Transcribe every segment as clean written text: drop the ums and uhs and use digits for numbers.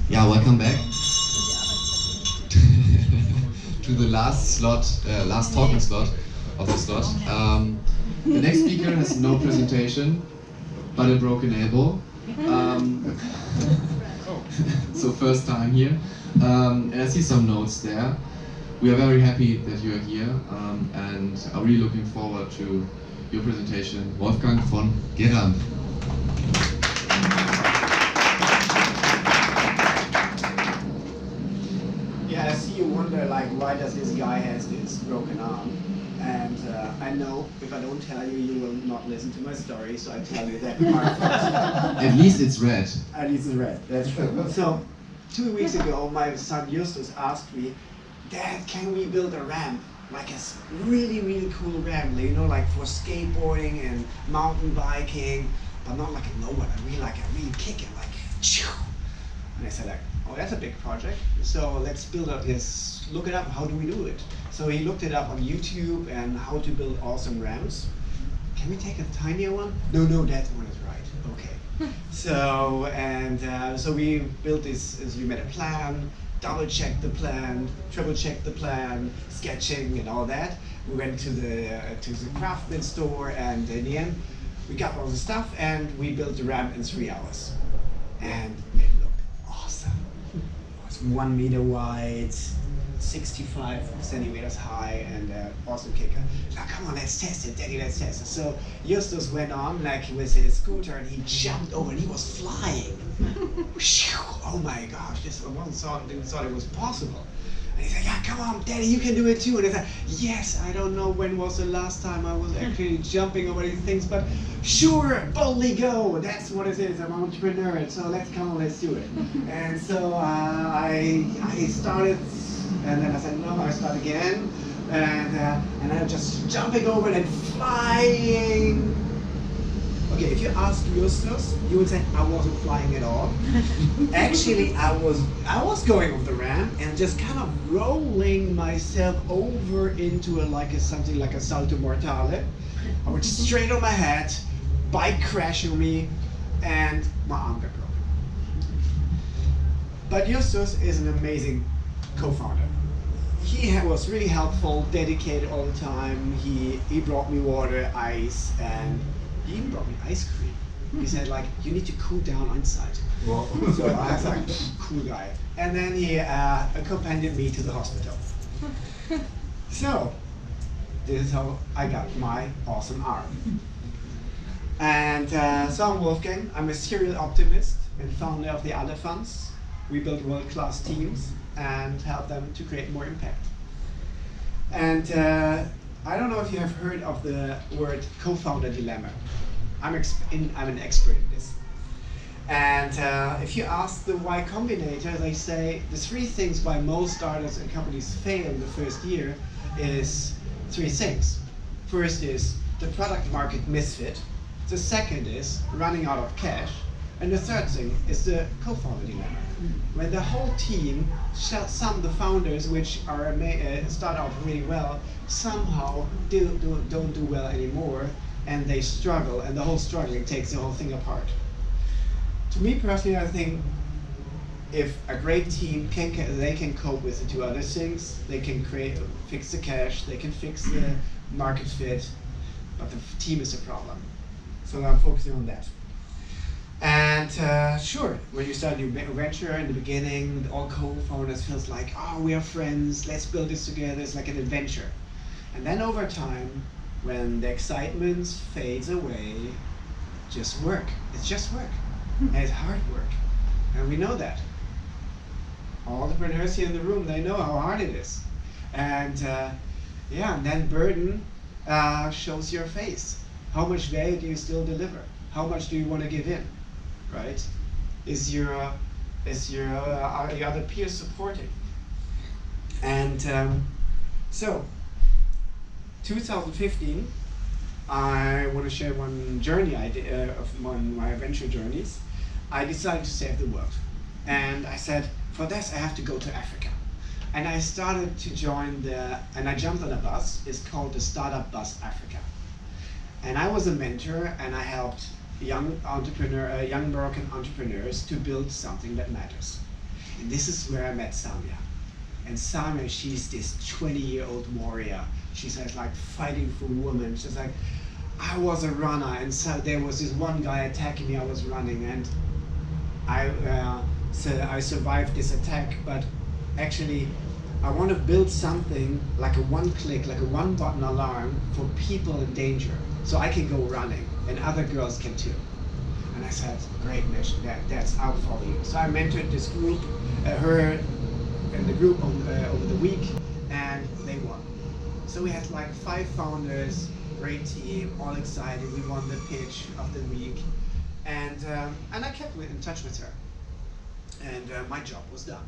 Yeah, welcome back to the last slot, last talking slot of the slot. The next speaker has no presentation, but a broken elbow. So first time here. And I see some notes there. We are very happy that you are here, and are really looking forward to your presentation, Wolfgang von Geramb. Yeah, I see you wonder, like, why does this guy has this broken arm? And I know if I don't tell you, you will not listen to my story, so I tell you that part first. At least it's red. At least it's red, that's true. So, 2 weeks ago, my son Justus asked me, Dad, can we build a ramp? Like a really, really cool ramp, you know, like for skateboarding and mountain biking, but not like a no one, like a really kicking, like, choo. And I said, like, oh, that's a big project. So let's build up this, look it up, how do we do it? So he looked it up on YouTube and how to build awesome ramps. Can we take a tinier one? No, that one is right, okay. So we built this, as you made a plan, double-checked the plan, triple-checked the plan, sketching and all that. We went to the craftsman store, and in the end, we got all the stuff and we built the ramp in 3 hours. And it looked awesome. It was 1 meter wide, 65 centimeters high, and awesome kicker. Now come on, let's test it, Daddy, let's test it. So Justus went on like with his scooter, and he jumped over, and he was flying. Oh my gosh, this one didn't thought it was possible. And he said, yeah, come on, Daddy, you can do it too. And I said, yes, I don't know when was the last time I was actually jumping over these things, but sure, boldly go. That's what it is. I'm an entrepreneur, so let's do it. And so I started, and then I said, no, I start again. And I'm just jumping over and flying. Okay, if you ask Justus, you would say I wasn't flying at all. Actually, I was going off the ramp and just kind of rolling myself over into something like a salto mortale. I went straight on my head, bike crashing me, and my arm got broken. But Justus is an amazing co-founder. He was really helpful, dedicated all the time. He brought me water, ice, and he even brought me ice cream. He said, like, you need to cool down inside. Wow. So I was like, cool guy. And then he accompanied me to the hospital. So this is how I got my awesome arm. And so I'm Wolfgang. I'm a serial optimist and founder of the Alephants. We build world-class teams and help them to create more impact. And I don't know if you have heard of the word co-founder dilemma. I'm an expert in this. And if you ask the Y Combinator, they say the 3 things why most startups and companies fail in the first year is 3 things. First is the product market misfit. The second is running out of cash. And the third thing is the co-founder dilemma. When the whole team, some of the founders, which are start out really well, somehow don't do well anymore, and they struggle, and the whole struggling takes the whole thing apart. To me personally, I think if a great team they can cope with the 2 other things, they can fix the cash, they can fix the market fit, but the team is a problem. So I'm focusing on that. And sure, when you start a new venture in the beginning, all co-founders feels like, oh, we are friends, let's build this together, it's like an adventure. And then over time, when the excitement fades away, just work. It's just work. And it's hard work. And we know that. All entrepreneurs here in the room, they know how hard it is. And and then burden shows your face. How much value do you still deliver? How much do you want to give in? Right? Is your are the other peers supporting? And so 2015, I want to share one journey I did of my venture journeys. I decided to save the world, and I said, for this I have to go to Africa. And I started to join and I jumped on a bus. It's called the Startup Bus Africa. And I was a mentor, and I helped young Moroccan entrepreneurs to build something that matters. And this is where I met Samia. And Samia, she's this 20-year-old warrior. She's like fighting for women. She's like, I was a runner, and so there was this one guy attacking me. I was running, and I survived this attack. But actually, I want to build something like a one-click, like a one-button alarm for people in danger, so I can go running, and other girls can too. And I said, great mission, that's I'll follow you. So I mentored this group, her and the group over the week, and they won. So we had like 5 founders, great team, all excited. We won the pitch of the week, and I kept in touch with her, and my job was done.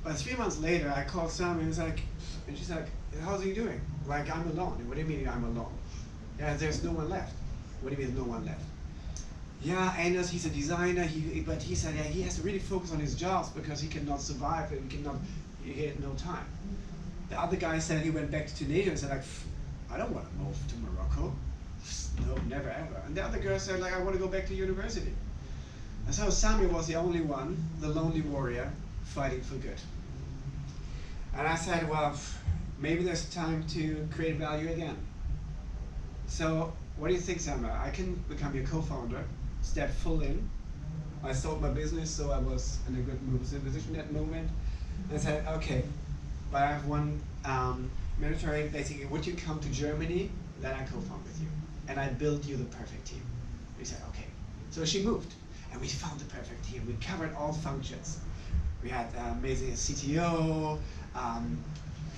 But 3 months later, I called Sam and she's like, how's he doing? Like, I'm alone. What do you mean I'm alone? Yeah, there's no one left. What do you mean no one left? Yeah, Anders, he's a designer, but he said, yeah, he has to really focus on his jobs because he cannot survive and he had no time. The other guy said he went back to Tunisia and said, like, I don't want to move to Morocco. No, never ever. And the other girl said, like, I want to go back to university. And so Samia was the only one, the lonely warrior, fighting for good. And I said, well, maybe there's time to create value again. So what do you think, Samia? I can become your co-founder, step full in. I sold my business, so I was in a good position at the moment. And I said, okay, but I have one mandatory, basically, would you come to Germany? Then I co-found with you. And I built you the perfect team. We said, okay. So she moved, and we found the perfect team. We covered all functions. We had amazing CTO,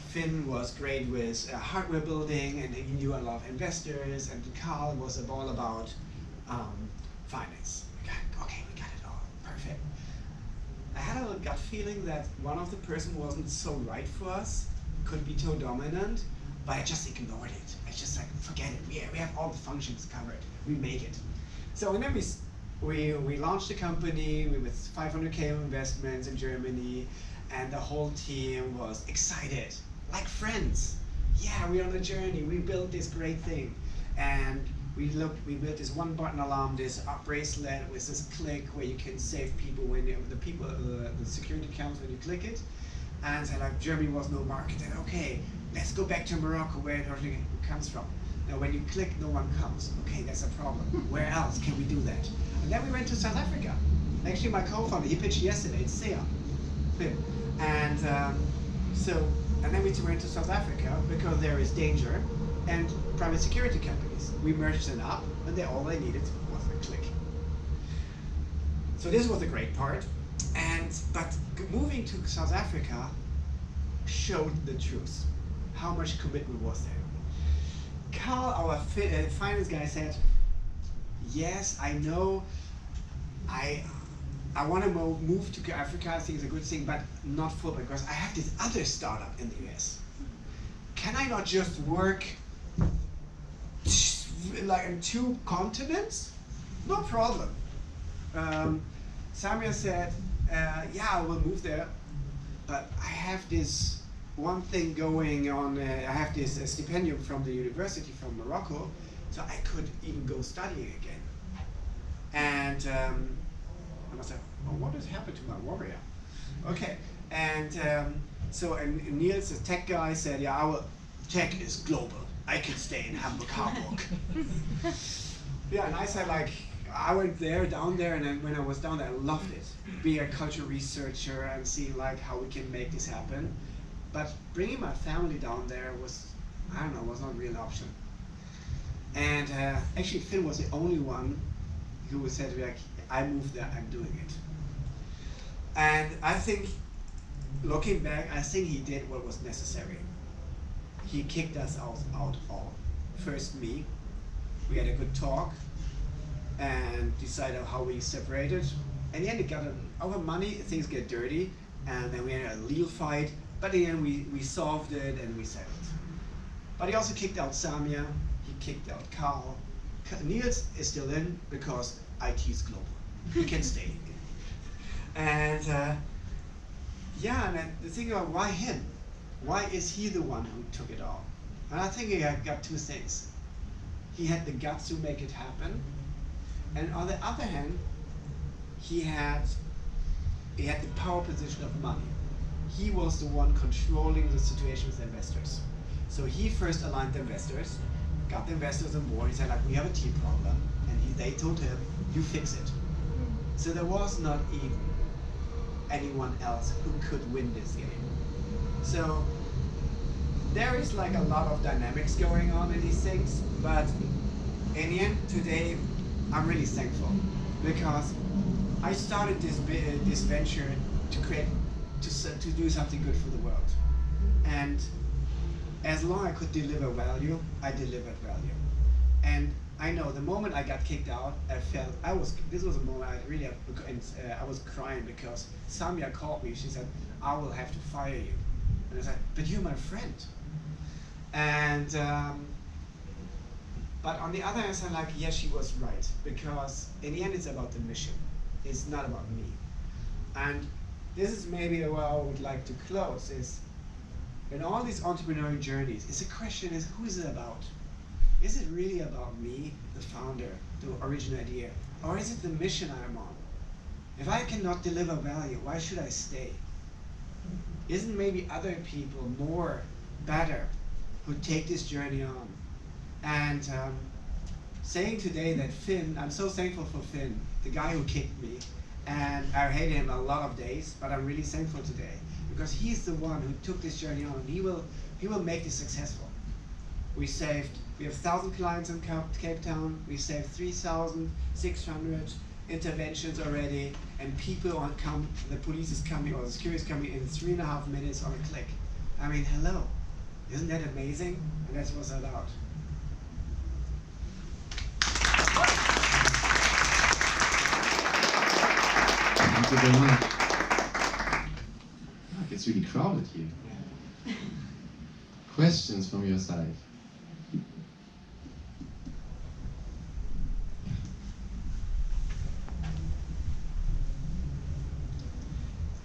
Finn was great with hardware building, and he knew a lot of investors, and Carl was all about finance. Okay, we got it all, perfect. I had a gut feeling that one of the person wasn't so right for us, could be too dominant, but I just ignored it. I just like, forget it, we have all the functions covered, we make it. So and then we launched the company with 500K investments in Germany, and the whole team was excited, like friends. Yeah, we're on a journey, we built this great thing. And we built this one-button alarm, this bracelet with this click where you can save people when the security comes when you click it. And so like Germany was no market, and okay, let's go back to Morocco where it originally comes from. Now when you click, no one comes. Okay, that's a problem. Where else can we do that? And then we went to South Africa. Actually, my co-founder, he pitched yesterday, it's Sia. And and then we went to South Africa because there is danger and private security companies. We merged them up, and all they needed was a click. So this was a great part. But moving to South Africa showed the truth. How much commitment was there? Carl, our finance guy, said, yes, I know, I want to move to Africa, I think it's a good thing, but not full, because I have this other startup in the US. Can I not just work like in 2 continents? No problem. Samia said, yeah, I will move there, but I have this one thing going on. I have this stipendium from the university from Morocco, so I could even go studying again. And I said, oh, what has happened to my warrior? Okay, and and Niels, the tech guy, said, yeah, our tech is global. I can stay in Hamburg. Yeah, and I said, like, I went down there, and then when I was down there, I loved it. Being a culture researcher and seeing like how we can make this happen. But bringing my family down there was, I don't know, was not really an option. And actually, Finn was the only one who said to me, like, I moved there, I'm doing it. And I think, looking back, I think he did what was necessary. He kicked us out all. First me, we had a good talk, and decided how we separated. And in the end, it got over money, things get dirty, and then we had a legal fight, but in the end, we solved it and we settled. But he also kicked out Samia, he kicked out Carl. Niels is still in because IT is global. He can stay. And yeah, and then the thing about why him? Why is he the one who took it all? And I think he got 2 things. He had the guts to make it happen. And on the other hand, he had the power position of money. He was the one controlling the situation with the investors. So he first aligned the investors, got the investors on board. He said, like, we have a team problem, and they told him, you fix it. So there was not even anyone else who could win this game. So there is like a lot of dynamics going on in these things, but in the end, today, I'm really thankful because I started this venture to do something good for the world, and as long as I could deliver value, I delivered value. And I know the moment I got kicked out, this was a moment I was crying because Samia called me. She said, I will have to fire you. And I said, but you're my friend. And but on the other hand, I'm like, yes, she was right, because in the end, it's about the mission. It's not about me. And this is maybe where I would like to close, is in all these entrepreneurial journeys, the question is, who is it about? Is it really about me, the founder, the original idea, or is it the mission I'm on? If I cannot deliver value, why should I stay? Isn't maybe other people better, who take this journey on? And saying today that Finn, I'm so thankful for Finn, the guy who kicked me, and I hated him a lot of days, but I'm really thankful today because he's the one who took this journey on. He will make this successful. We have 1,000 clients in Cape Town. We saved 3,600 interventions already, and people come. The police is coming, or the security is coming in 3.5 minutes on a click. I mean, hello, isn't that amazing? And that's what's about. Thank you very much. It's really crowded here. Questions from your side?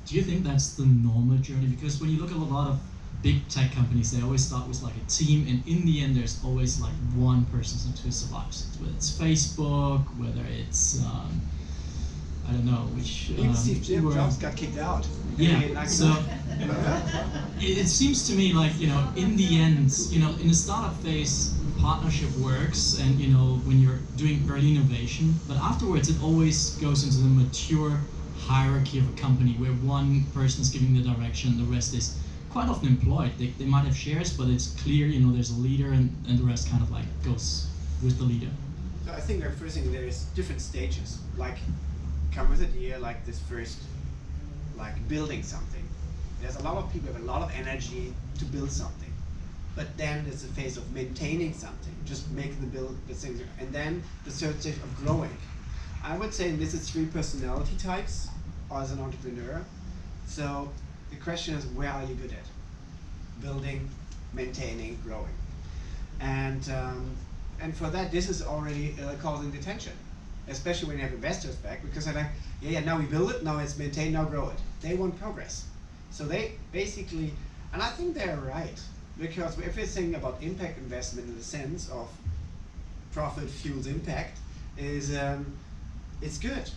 Do you think that's the normal journey? Because when you look at a lot of big tech companies, they always start with like a team, and in the end, there's always like one person who survives. Whether it's Facebook, whether it's I don't know which. Steve Jobs got kicked out. Yeah. So it seems to me like, in the end, in the startup phase, partnership works, and when you're doing early innovation, but afterwards it always goes into the mature hierarchy of a company where one person is giving the direction, the rest is quite often employed. They might have shares, but it's clear, there's a leader, and the rest kind of like goes with the leader. So I think the first thing, there is different stages. Like, come with an idea, like this first, like building something. There's a lot of people have a lot of energy to build something, but then there's a phase of maintaining something, just making the things, and then the third stage of growing. I would say this is 3 personality types as an entrepreneur. So the question is, where are you good at? Building, maintaining, growing. And for that, this is already causing the tension, especially when you have investors back, because they're like, yeah, now we build it, now it's maintained, now grow it. They want progress. So they basically, and I think they're right, because if we're thinking about impact investment in the sense of profit fuels impact, is it's good,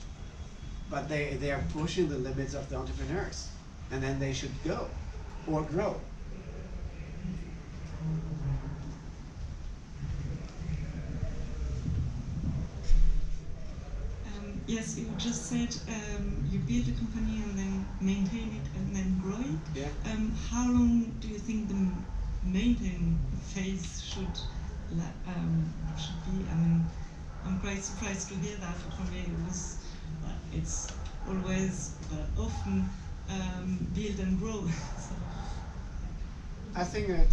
but they are pushing the limits of the entrepreneurs, and then they should go or grow. Yes, you just said you build a company and then maintain it and then grow it. Yeah. How long do you think the maintain phase should be? I mean, I'm quite surprised to hear that. For me, it's always often build and grow. So. I think that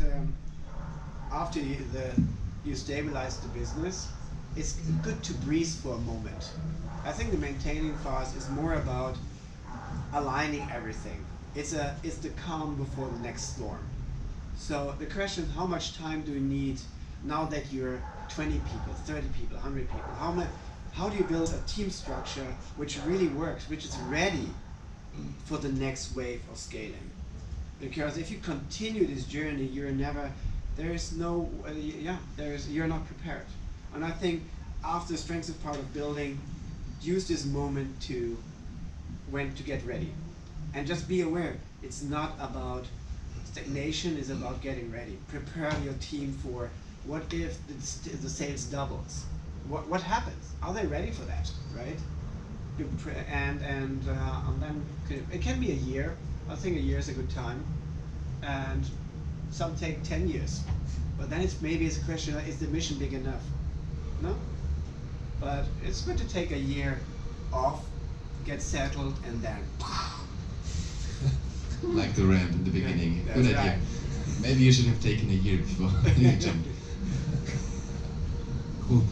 after you stabilize the business, it's good to breathe for a moment. I think the maintaining phase is more about aligning everything. It's the calm before the next storm. So the question is, how much time do you need now that you're 20 people, 30 people, 100 people? How do you build a team structure which really works, which is ready for the next wave of scaling? Because if you continue this journey, you're not prepared. And I think after the strengths is part of building, use this moment to when to get ready. And just be aware, it's not about stagnation, it's about getting ready. Prepare your team for what if the sales doubles? What happens? Are they ready for that, right? And then it can be a year. I think a year is a good time. And some take 10 years. But then maybe it's a question, is the mission big enough? No? But it's good to take a year off, get settled, and then like the ramp in the beginning. Yeah, Good idea. right. Maybe you should have taken a year before you jumped. Cool.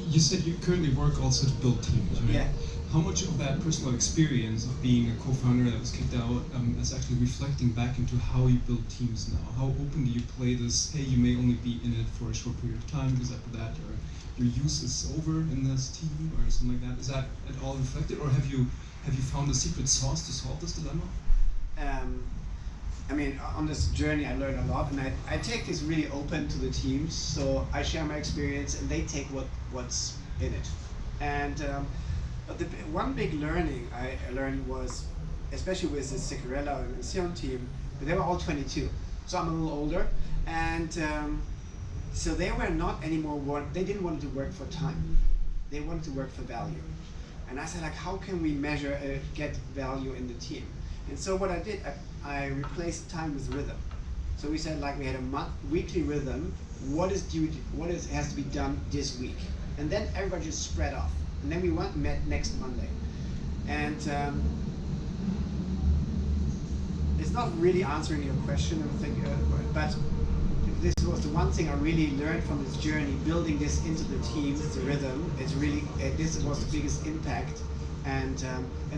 You said you currently work also to build teams, right? Yeah. How much of that personal experience of being a co-founder that was kicked out is actually reflecting back into how you build teams now? How open do you play this, hey, you may only be in it for a short period of time because after that your use is over in this team or something like that? Is that at all reflected, or have you found a secret sauce to solve this dilemma? I mean, on this journey I learned a lot, and I take this really open to the teams, so I share my experience and they take what's in it. And but the one big learning I learned was, especially with the Ciccarella and Sion team, but they were all 22, so I'm a little older, and so they were not anymore, they didn't want to work for time, they wanted to work for value. And I said, like, how can we measure, get value in the team? And so what I did, I replaced time with rhythm. So we said, like, we had a weekly rhythm. What is due? Has to be done this week? And then everybody just spread off. And then we met next Monday. And it's not really answering your question, I think, but this was the one thing I really learned from this journey, building this into the teams, the rhythm. It's really this was the biggest impact. And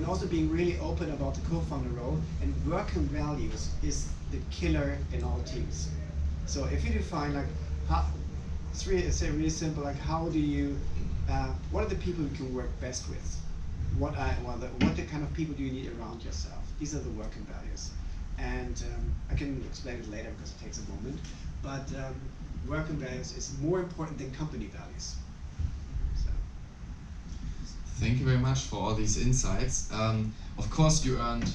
also being really open about the co-founder role, and working values is the killer in all teams. So if you define, like, it's really simple, like, how do you, what are the people you can work best with? What the kind of people do you need around yourself? These are the working values. And I can explain it later because it takes a moment, but working values is more important than company values. Thank you very much for all these insights. Of course, you earned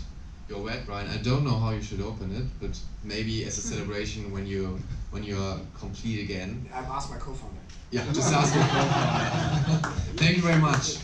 your wet wine. I don't know how you should open it, but maybe as a celebration when you're complete again. I've asked my co-founder. Yeah, just ask your co-founder. Thank you very much.